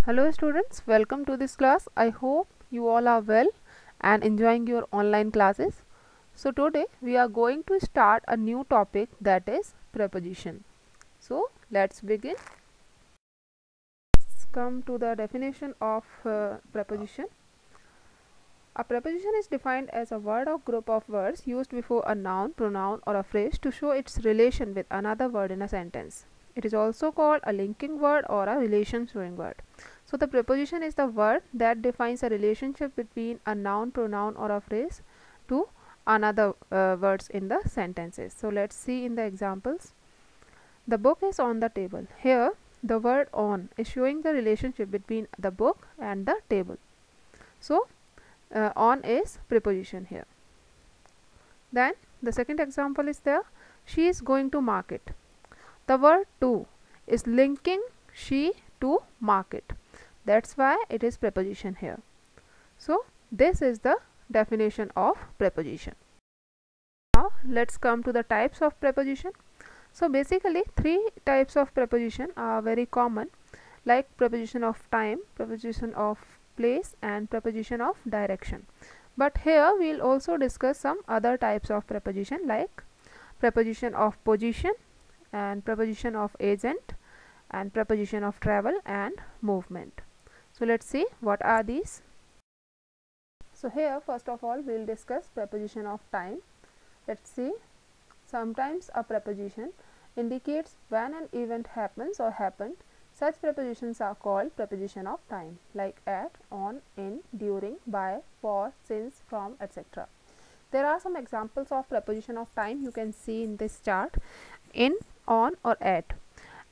Hello students, welcome to this class. I hope you all are well and enjoying your online classes. So today we are going to start a new topic, that is preposition. So let's begin. Let's come to the definition of preposition. A preposition is defined as a word or group of words used before a noun, pronoun or a phrase to show its relation with another word in a sentence. It is also called a linking word or a relation showing word. So the preposition is the word that defines a relationship between a noun, pronoun or a phrase to another words in the sentences. So let's see in the examples. The book is on the table. Here the word on is showing the relationship between the book and the table. So on is preposition here. Then the second example is there. She is going to market. The word to is linking she to market. That's why it is preposition here. So this is the definition of preposition. Now let's come to the types of preposition. So basically three types of preposition are very common, like preposition of time, preposition of place and preposition of direction. But here we will also discuss some other types of preposition, like preposition of position and preposition of agent and preposition of travel and movement. So let's see what are these. So here first of all we will discuss preposition of time. Let's see. Sometimes a preposition indicates when an event happens or happened. Such prepositions are called preposition of time, like at, on, in, during, by, for, since, from, etc. There are some examples of preposition of time you can see in this chart: in, on or at.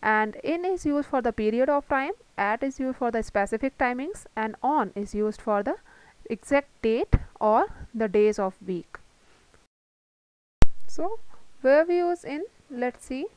And in is used for the period of time, at is used for the specific timings, and on is used for the exact date or the days of week. So where we use in, let's see.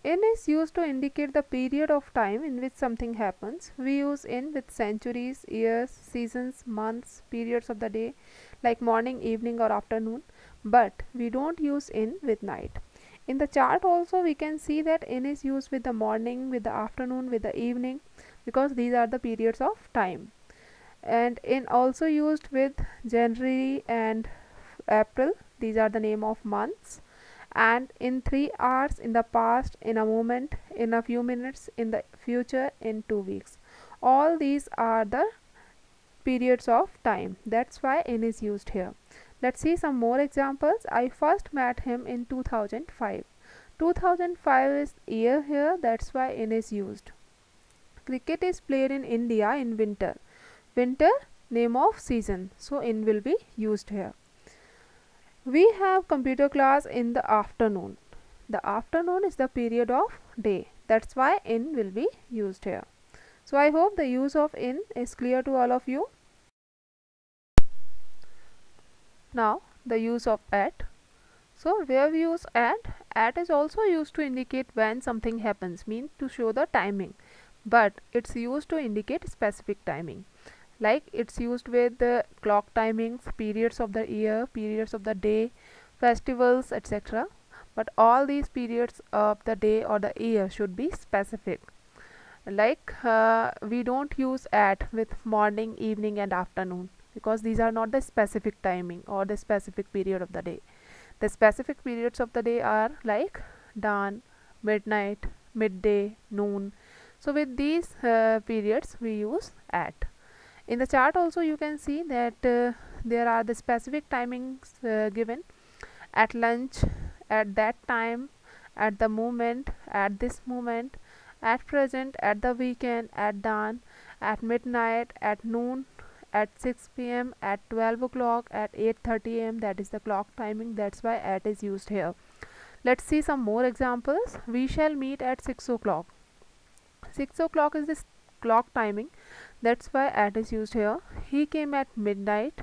In is used to indicate the period of time in which something happens. We use in with centuries, years, seasons, months, periods of the day like morning, evening or afternoon, but we don't use in with night. In the chart also we can see that in is used with the morning, with the afternoon, with the evening, because these are the periods of time. And in also used with January and April, these are the name of months. And in 3 hours, in the past, in a moment, in a few minutes, in the future, in 2 weeks. All these are the periods of time. That's why in is used here. Let's see some more examples. I first met him in 2005. 2005 is year here, that's why in is used. Cricket is played in India in winter. Winter, name of season, so in will be used here. We have computer class in the afternoon. The afternoon is the period of day. That's why in will be used here. So I hope the use of in is clear to all of you. Now the use of at. So where we use at is also used to indicate when something happens, means to show the timing, but it's used to indicate specific timing. Like it's used with the clock timings, periods of the year, periods of the day, festivals, etc. But all these periods of the day or the year should be specific. Like we don't use at with morning, evening and afternoon, because these are not the specific timing or the specific period of the day. The specific periods of the day are like dawn, midnight, midday, noon. So with these periods we use at. In the chart also you can see that there are the specific timings given: at lunch, at that time, at the moment, at this moment, at present, at the weekend, at dawn, at midnight, at noon, at 6 p.m, at 12 o'clock, at 8:30 am. That is the clock timing. That's why at is used here. Let's see some more examples. We shall meet at 6 o'clock. 6 o'clock is this clock timing. That's why at is used here. He came at midnight.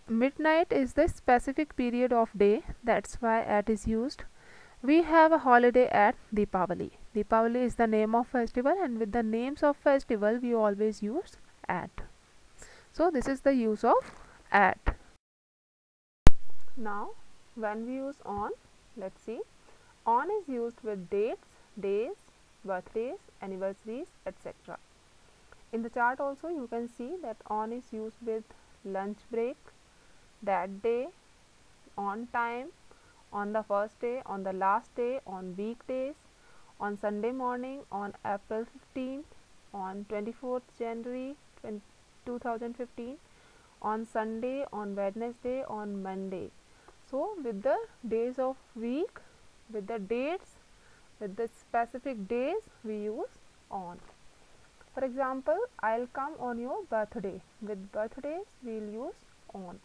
Midnight is the specific period of day. That's why at is used. We have a holiday at Deepavali. Deepavali is the name of festival, and with the names of festival we always use at. So this is the use of at. Now when we use on, let's see. On is used with dates, days, birthdays, anniversaries, etc. In the chart also you can see that on is used with lunch break, that day, on time, on the first day, on the last day, on weekdays, on Sunday morning, on April 15th, on 24th January 2015, on Sunday, on Wednesday, on Monday. So with the days of week, with the dates, with the specific days, we use on. For example, I'll come on your birthday. With birthdays we will use on.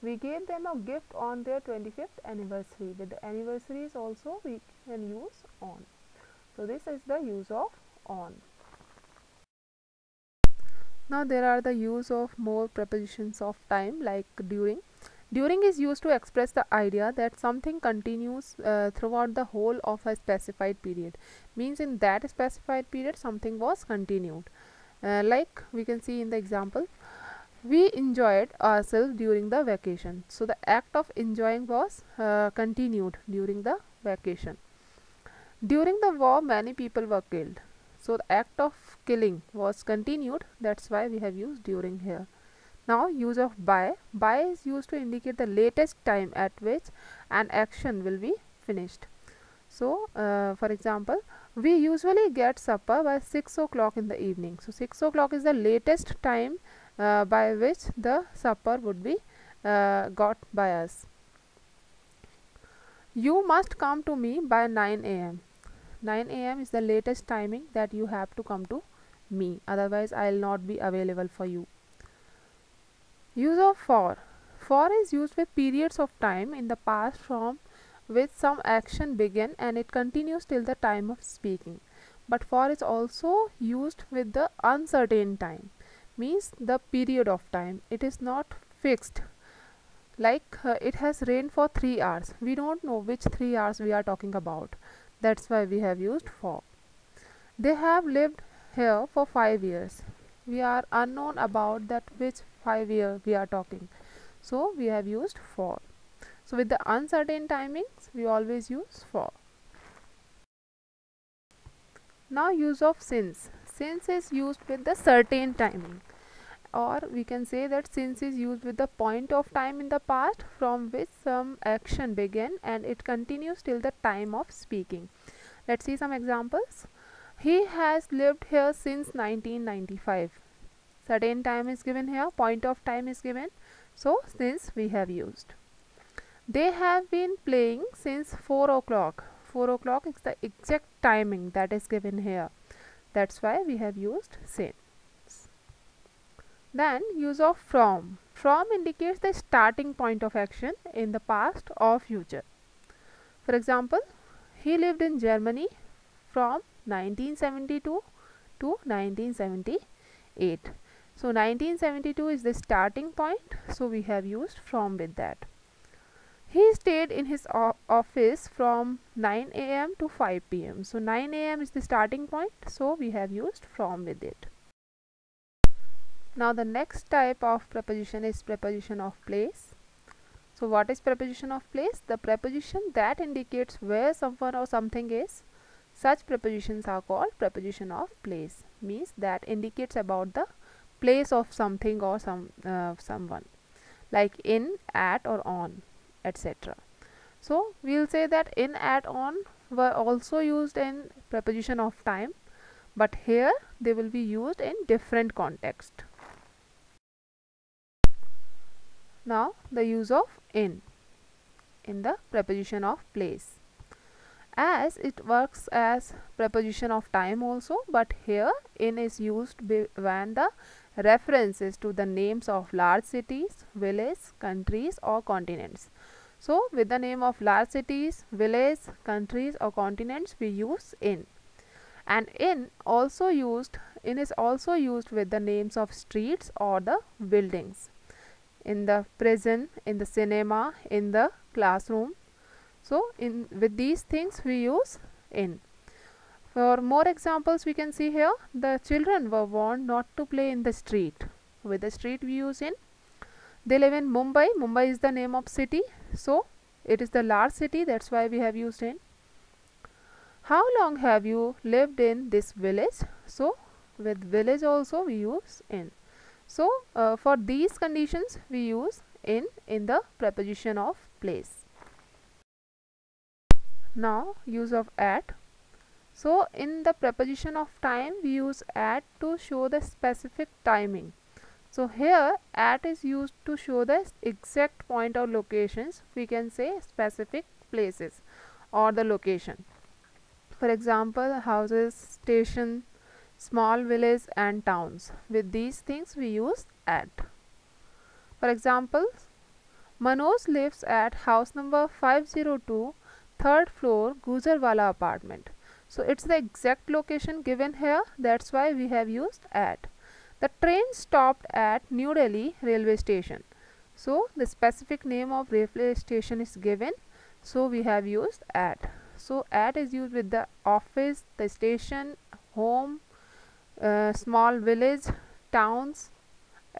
We gave them a gift on their 25th anniversary. With the anniversaries also we can use on. So this is the use of on. Now there are the use of more prepositions of time, like during. During is used to express the idea that something continues throughout the whole of a specified period. Means in that specified period something was continued. Like we can see in the example, we enjoyed ourselves during the vacation. So the act of enjoying was continued during the vacation. During the war many people were killed. So the act of killing was continued, that's why we have used during here. Now use of by. By is used to indicate the latest time at which an action will be finished. So for example, we usually get supper by 6 o'clock in the evening. So 6 o'clock is the latest time by which the supper would be got by us. You must come to me by 9 a.m. 9 a.m. is the latest timing that you have to come to me, otherwise I will not be available for you. Use of for. For is used with periods of time in the past from which some action began and it continues till the time of speaking. But for is also used with the uncertain time, means the period of time. It is not fixed. Like it has rained for 3 hours. We don't know which 3 hours we are talking about. That's why we have used for. They have lived here for 5 years. We are unknown about that which 5 year we are talking. So we have used for. So with the uncertain timings we always use for. Now use of since. Since is used with the certain timing, or we can say that since is used with the point of time in the past from which some action began and it continues till the time of speaking. Let's see some examples. He has lived here since 1995. Certain time is given here, point of time is given, so since we have used. They have been playing since 4 o'clock. 4 o'clock is the exact timing that is given here. That's why we have used since. Then use of from. From indicates the starting point of action in the past or future. For example, he lived in Germany from 1972 to 1978. So 1972 is the starting point, so we have used from with that. He stayed in his office from 9 a.m. to 5 p.m. So 9 a.m. is the starting point, so we have used from with it. Now the next type of preposition is preposition of place. So what is preposition of place? The preposition that indicates where someone or something is. Such prepositions are called preposition of place, means that indicates about the place of something or someone, like in, at or on, etc. So we will say that in, at, on were also used in preposition of time, but here they will be used in different context. Now the use of in the preposition of place, as it works as preposition of time also, but here in is used when the references to the names of large cities, villages, countries or continents. So with the name of large cities, villages, countries or continents we use in. And in is also used with the names of streets or the buildings, in the prison, in the cinema, in the classroom. So with these things we use in. For more examples we can see here, the children were warned not to play in the street. With the street we use in. They live in Mumbai. Mumbai is the name of city, so it is the large city, that's why we have used in. How long have you lived in this village? So with village also we use in. So for these conditions we use in the preposition of place. Now use of at. So in the preposition of time we use at to show the specific timing. So here at is used to show the exact point or locations, we can say specific places or the location. For example, houses, station, small village and towns. With these things we use at. For example, Manoj lives at house number 502, third floor, Gujarwala apartment. So it's the exact location given here, that's why we have used at. The train stopped at New Delhi railway station. So the specific name of railway station is given, so we have used at. So at is used with the office, the station, home, small village, towns,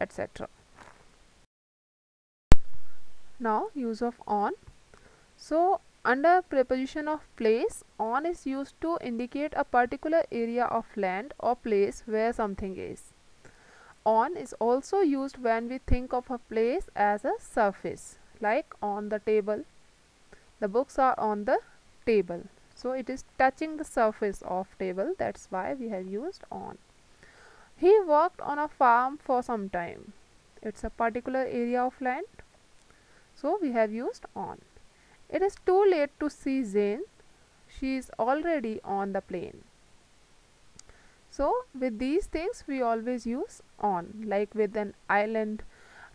etc. Now use of on. So under preposition of place, on is used to indicate a particular area of land or place where something is. On is also used when we think of a place as a surface, like on the table. The books are on the table, so it is touching the surface of table, that's why we have used on. He worked on a farm for some time. It's a particular area of land, so we have used on. It is too late to see Zain. She is already on the plane. So with these things we always use on, like with an island,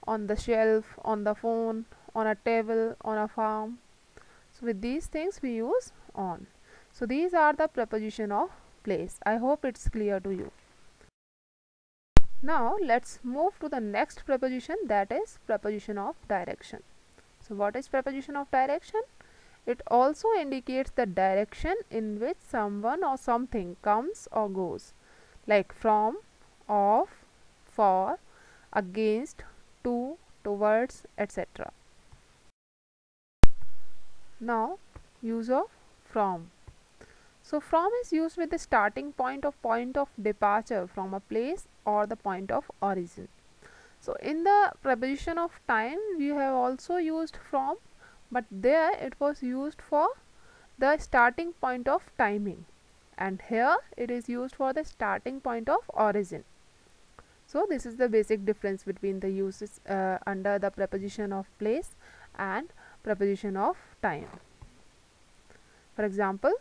on the shelf, on the phone, on a table, on a farm. So with these things we use on. So these are the preposition of place. I hope it's clear to you. Now let's move to the next preposition, that is preposition of direction. So what is preposition of direction? It also indicates the direction in which someone or something comes or goes, like from, of, for, against, to, towards, etc. Now use of from. So from is used with the starting point of departure from a place or the point of origin. So in the preposition of time we have also used from, but there it was used for the starting point of timing, and here it is used for the starting point of origin. So this is the basic difference between the uses under the preposition of place and preposition of time. For example,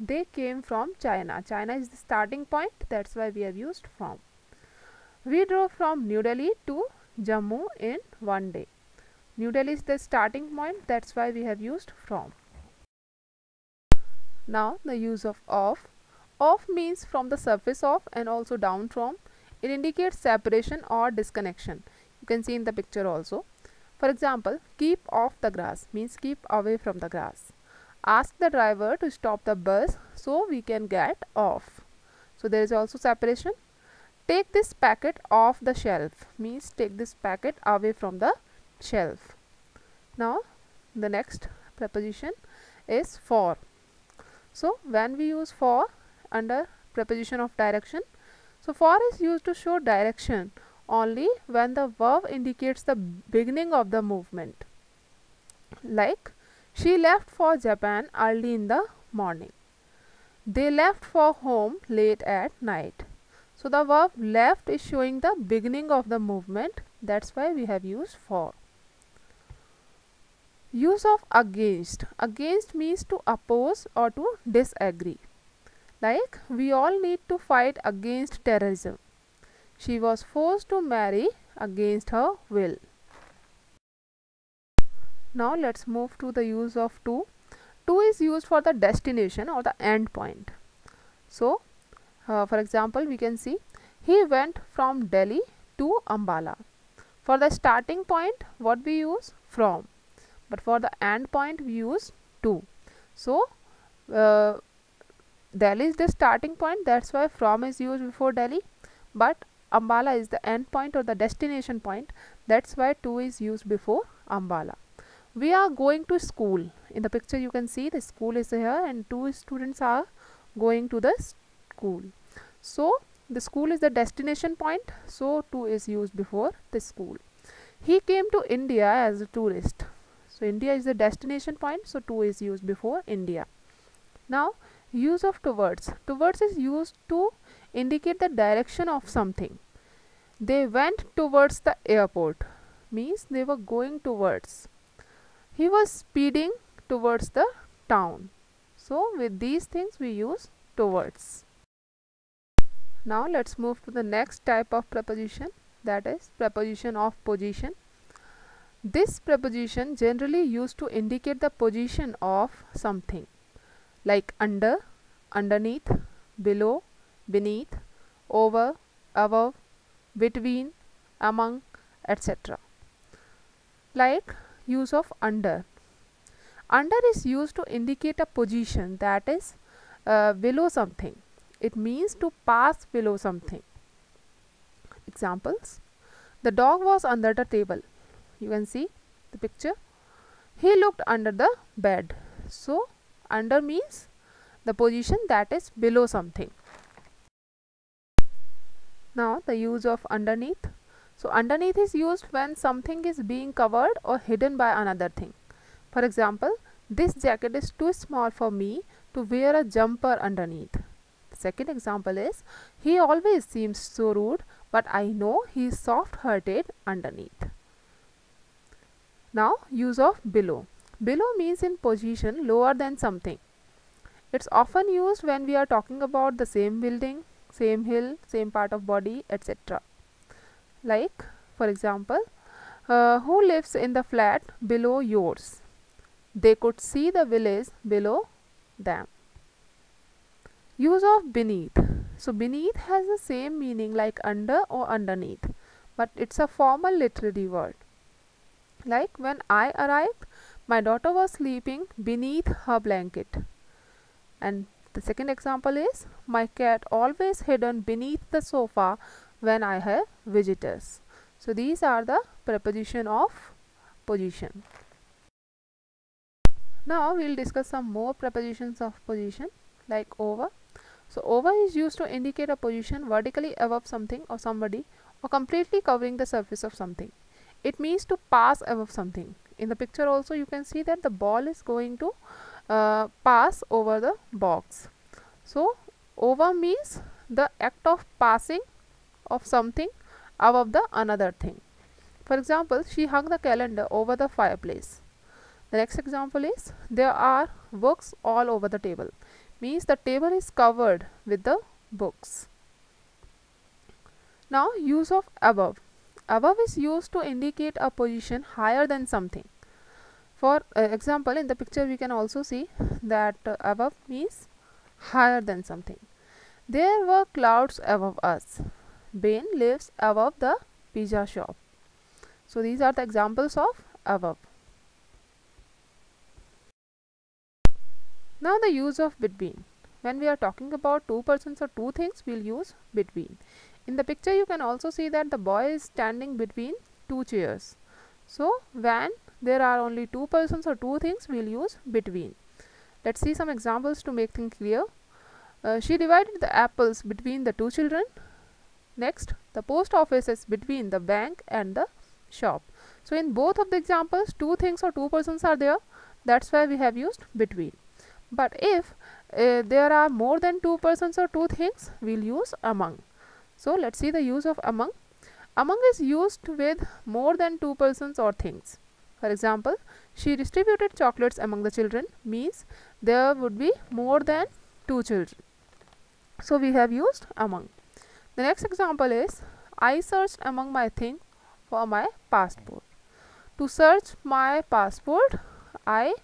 they came from China. China is the starting point, that's why we have used from. We drove from New Delhi to Jammu in one day. New Delhi is the starting point, that's why we have used from. Now the use of off. Off means from the surface of and also down from. It indicates separation or disconnection. You can see in the picture also. For example, keep off the grass means keep away from the grass. Ask the driver to stop the bus so we can get off. So there is also separation. Take this packet off the shelf means take this packet away from the shelf. Now the next preposition is for. So when we use for under preposition of direction, so for is used to show direction only when the verb indicates the beginning of the movement, like she left for Japan early in the morning. They left for home late at night. So the verb left is showing the beginning of the movement, that's why we have used for. Use of against. Against means to oppose or to disagree, like we all need to fight against terrorism. She was forced to marry against her will. Now let's move to the use of to. To is used for the destination or the end point. So for example, we can see he went from Delhi to Ambala. For the starting point what we use from, but for the end point we use to. So Delhi is the starting point, that's why from is used before Delhi, but Ambala is the end point or the destination point, that's why to is used before Ambala. We are going to school. In the picture you can see the school is here and two students are going to the school. So the school is the destination point, so to is used before the school. He came to India as a tourist. So India is the destination point, so to is used before India. Now use of towards. Towards is used to indicate the direction of something. They went towards the airport, means they were going towards. He was speeding towards the town. So with these things we use towards. Now let's move to the next type of preposition, that is preposition of position. This preposition generally used to indicate the position of something, like under, underneath, below, beneath, over, above, between, among, etc. Like use of under. Under is used to indicate a position that is below something. It means to pass below something. Examples: the dog was under the table. You can see the picture. He looked under the bed. So under means the position that is below something. Now the use of underneath. So underneath is used when something is being covered or hidden by another thing. For example, this jacket is too small for me to wear a jumper underneath. The second example is, he always seems so rude, but I know he is soft-hearted underneath. Now use of below. Below means in position lower than something. It's often used when we are talking about the same building, same hill, same part of body, etc. Like for example, who lives in the flat below yours? They could see the village below them. Use of beneath. So beneath has the same meaning like under or underneath, but it's a formal literary word. Like when I arrived, my daughter was sleeping beneath her blanket. And the second example is, my cat always hidden beneath the sofa when I have visitors. So these are the preposition of position. Now we will discuss some more prepositions of position, like over. So over is used to indicate a position vertically above something or somebody, or completely covering the surface of something. It means to pass above something. In the picture also you can see that the ball is going to pass over the box. So over means the act of passing of something above the another thing. For example, she hung the calendar over the fireplace. The next example is, there are books all over the table. Means the table is covered with the books. Now use of above. Above is used to indicate a position higher than something. For example, in the picture we can also see that above means higher than something. There were clouds above us. Ben lives above the pizza shop. So these are the examples of above. Now the use of between. When we are talking about two persons or two things, we will use between. In the picture you can also see that the boy is standing between two chairs. So when there are only two persons or two things, we will use between. Let's see some examples to make things clear. She divided the apples between the two children. Next, the post office is between the bank and the shop. So in both of the examples, two things or two persons are there. That's why we have used between. But if there are more than two persons or two things, we will use among. So let's see the use of among. Among is used with more than two persons or things. For example, she distributed chocolates among the children, means there would be more than two children. So we have used among. The next example is, I searched among my things for my passport. To search my passport, I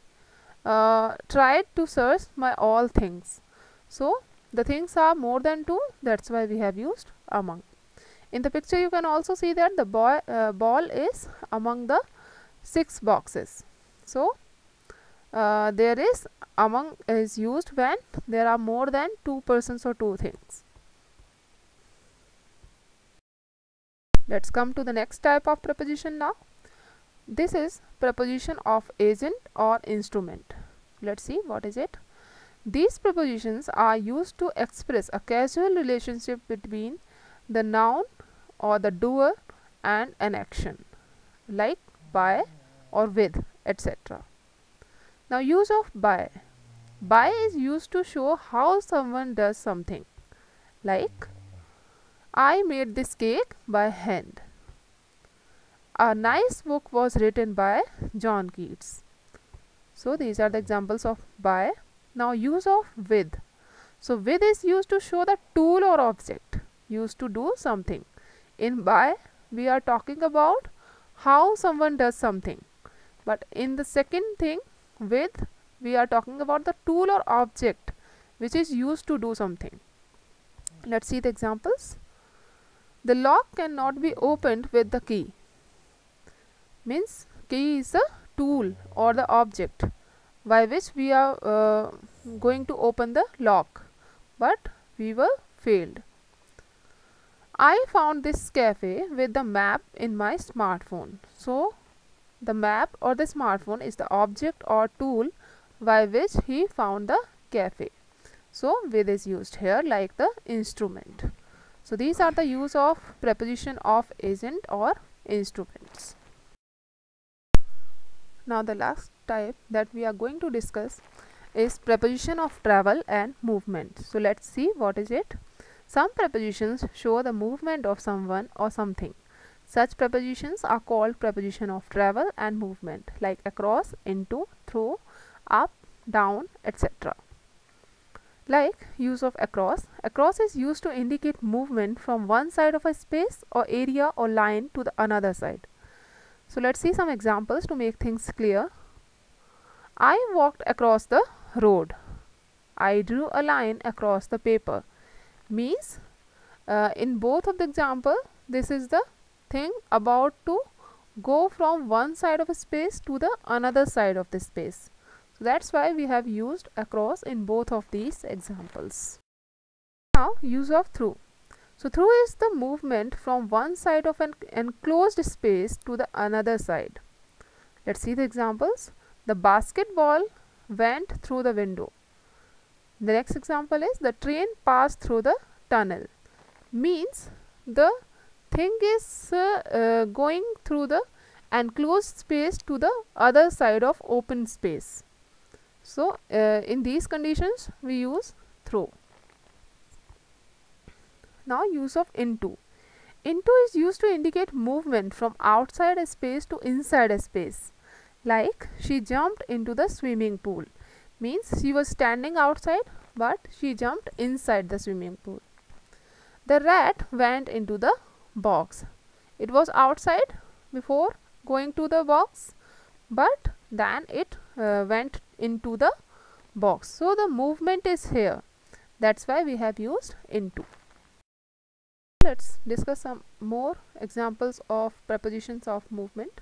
tried to search my all things. So the things are more than two, that's why we have used among. In the picture you can also see that the ball is among the 6 boxes. So there is among is used when there are more than two persons or two things. Let's come to the next type of preposition now. This is preposition of agent or instrument. Let's see what is it. These prepositions are used to express a casual relationship between the noun or the doer and an action, like by or with, etc. Now, use of by. By is used to show how someone does something, like I made this cake by hand. A nice book was written by John Keats. So these are the examples of by. Now, use of with. So with is used to show the tool or object used to do something. In by, we are talking about how someone does something, but in the second thing, with, we are talking about the tool or object which is used to do something. Let's see the examples. The lock cannot be opened with the key. Means key is the tool or the object by which we are going to open the lock, but we were failed. I found this cafe with the map in my smartphone. So the map or the smartphone is the object or tool by which he found the cafe. So with is used here like the instrument. So these are the use of preposition of agent or instruments. Now the last type that we are going to discuss is preposition of travel and movement. So let's see what is it. Some prepositions show the movement of someone or something. Such prepositions are called preposition of travel and movement, like across, into, through, up, down, etc. Like use of across. Across is used to indicate movement from one side of a space or area or line to the another side. So let's see some examples to make things clear. I walked across the road. I drew a line across the paper. Means in both of the example, this is the thing about to go from one side of a space to the another side of the space. So that's why we have used across in both of these examples. Now use of through. So through is the movement from one side of an enclosed space to the another side. Let's see the examples. The basketball went through the window. The next example is the train passed through the tunnel. Means the thing is going through the enclosed space to the other side of open space. So in these conditions we use through. Now use of into. Into is used to indicate movement from outside a space to inside a space. Like she jumped into the swimming pool. Means she was standing outside but she jumped inside the swimming pool. The rat went into the box. It was outside before going to the box, but then it went into the box. So the movement is here. That's why we have used into. Let's discuss some more examples of prepositions of movement,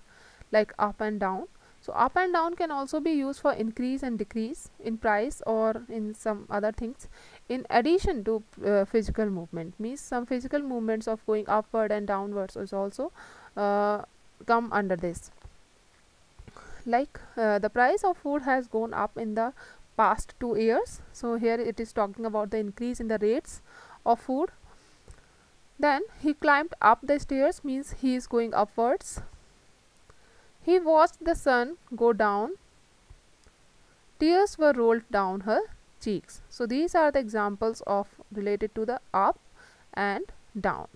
like up and down. So up and down can also be used for increase and decrease in price or in some other things. In addition to physical movement, means some physical movements of going upward and downwards is also come under this. Like the price of food has gone up in the past 2 years. So here it is talking about the increase in the rates of food. Then he climbed up the stairs, means he is going upwards. He watched the sun go down. Tears were rolled down her cheeks. So these are the examples of related to the up and down.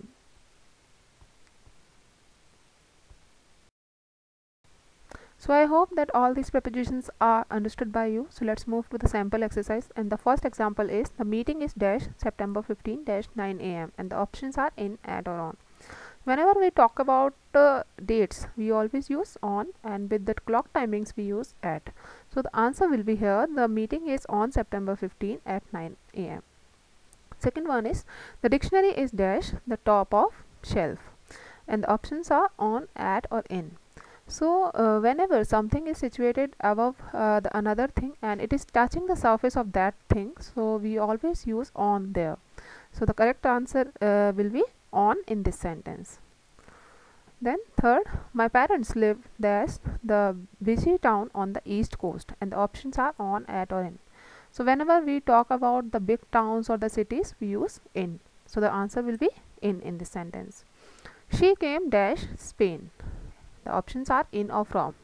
So I hope that all these prepositions are understood by you. So let's move to the sample exercise, and the first example is the meeting is dash September 15 dash 9 am and the options are in, at or on. Whenever we talk about dates, we always use on, and with the clock timings we use at. So the answer will be here. The meeting is on September 15 at 9 am. Second one is the dictionary is dash the top of shelf, and the options are on, at or in. So whenever something is situated above the another thing and it is touching the surface of that thing, so we always use on there. So the correct answer will be on in this sentence. Then third, my parents live dash the busy town on the east coast, and the options are on, at or in. So whenever we talk about the big towns or the cities, we use in. So the answer will be in this sentence. She came dash Spain. The options are in or from.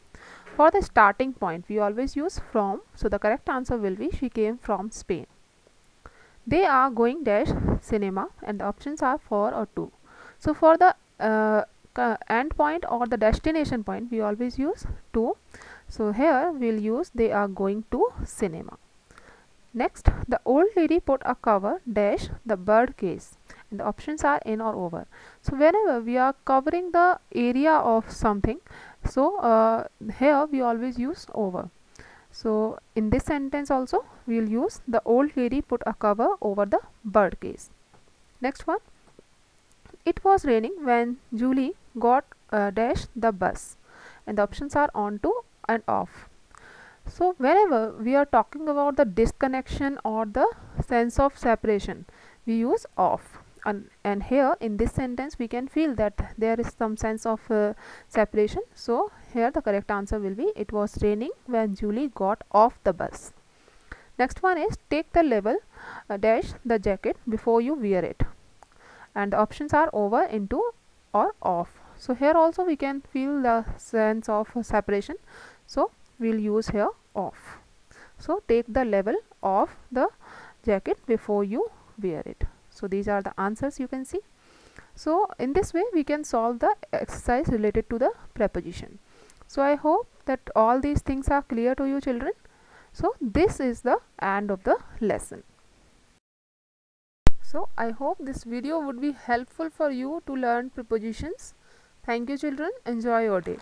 For the starting point, we always use from. So the correct answer will be she came from Spain. They are going dash cinema, and the options are for or to. So for the end point or the destination point, we always use to. So here we'll use they are going to cinema. Next, the old lady put a cover dash the bird cage, and the options are in or over. So whenever we are covering the area of something, so here we always use over. So in this sentence also we'll use the old lady put a cover over the bird cage. Next one, it was raining when Julie got dash the bus, and the options are on to and off. So whenever we are talking about the disconnection or the sense of separation, we use off, and here in this sentence we can feel that there is some sense of separation. So here the correct answer will be it was raining when Julie got off the bus. Next one is take the label dash the jacket before you wear it, and the options are over, into or off. So here also we can feel the sense of separation, so we'll use here off. So take the label of the jacket before you wear it. So these are the answers you can see. So in this way we can solve the exercise related to the preposition. So I hope that all these things are clear to you children. So this is the end of the lesson. So I hope this video would be helpful for you to learn prepositions. Thank you children. Enjoy your day.